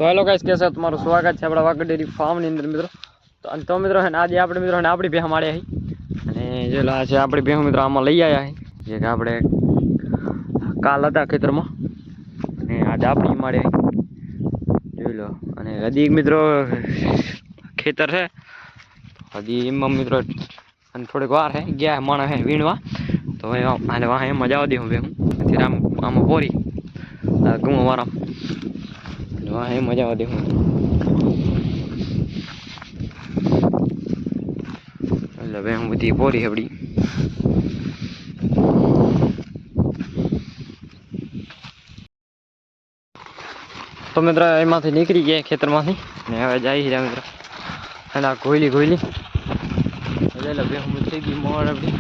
તો hello guys, કેસે તમારું સ્વાગત છે આપણા વાગડ ડેરી ફાર્મની અંદર મિત્રો. તો મિત્રો હે આજે આપણે મિત્રો હે આપણી ભેહ માળ્યા હી અને જે લા છે આપણી ભેહ મિત્રો આમાં લઈ આવ્યા હી જે કે આપણે કાલ હતા ખેતરમાં અને આજે આપણી માળ્યા જોઈ લો. અને હજી મિત્રો ખેતર છે હજી એમાં મિત્રો અને થોડીક વાર હે ગયા માણસ હે વીણવા તો આને વાહ એમાં જવા દે હું ભેહું અત્યારે આમાં પોરી ગુમો વાળા વાહ એ મજા આવતી હું એટલે હવે હું બધી પોરી હબડી તો મિત્ર એમાંથી નીકળી ગયા ખેતરમાંથી ને હવે જાય છે મિત્ર અને આ ગોયલી એટલે બે હું થઈ ગઈ મોડ આપડી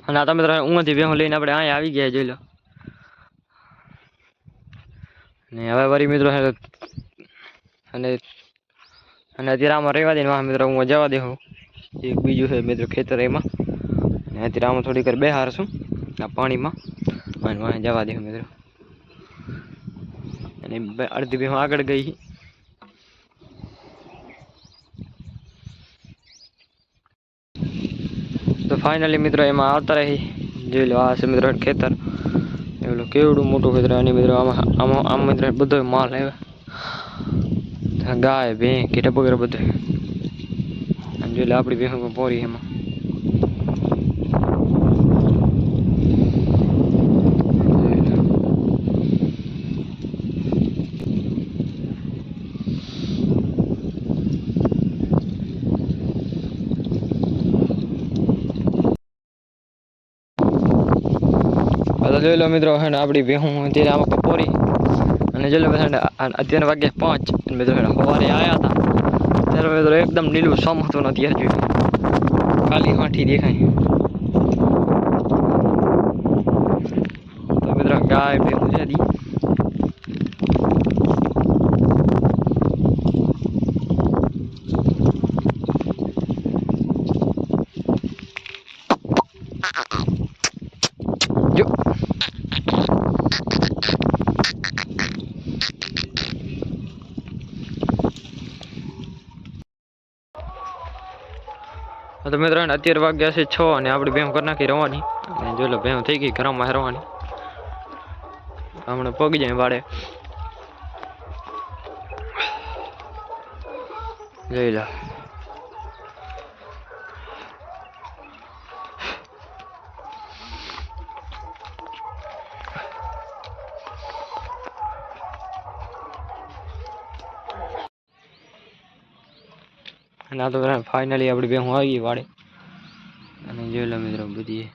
અને આ તમે ઊંઘથી ભેહું લઈને આપણે અહીંયા આવી ગયા જોઈ લો. ને હવે વળી મિત્રો અને અત્યારે આમાં રહેવા દે ને મિત્રો હું જવા દે હું એક બીજું છે મિત્રો ખેતર એમાં અને અત્યારે આમાં થોડીક વાર બેહાર છું આ પાણીમાં અને વાહ જવા દે મિત્રો અને અડધી ભેહું આગળ ગઈ. તો ફાઇનલી મિત્રો એમાં આવતા રહી જોઈ લો. આ છે મિત્રો ખેતર એવું કેવડું મોટું ખેતર અને મિત્રો આમ મિત્રો બધો માલ આવે ગાય ભેં ઘેટા વગેરે બધું અને જોઈ લો આપણી ભેહું પોરી એમાં જોઈ લો મિત્રો હે આપણી ભેહું અત્યારે આમાં પોરી અને જોઈ લો અત્યારે વાગ્યા 5 મિત્રો સવારે આવ્યા હતા ત્યારે મિત્રો એકદમ નીલું સમ હતું ને અત્યારે જોઈ ખાલી હાંઠી દેખાય. તો મિત્રો ગાય ભેહું છે જો તો મિત્રો અત્યારે વાગ્યા છે 6 અને આપણે ભેહું કરી નાખી રવાની અને જોઈ લો ભેહું થઈ ગઈ ઘરમાં રવાની હમણાં પગી જાય વાડે જોઈ લો. અને આ તો ફાઇનલી આપણી ભેહું આવી ગઈ વાડે અને જોઈ લો મિત્રો બધી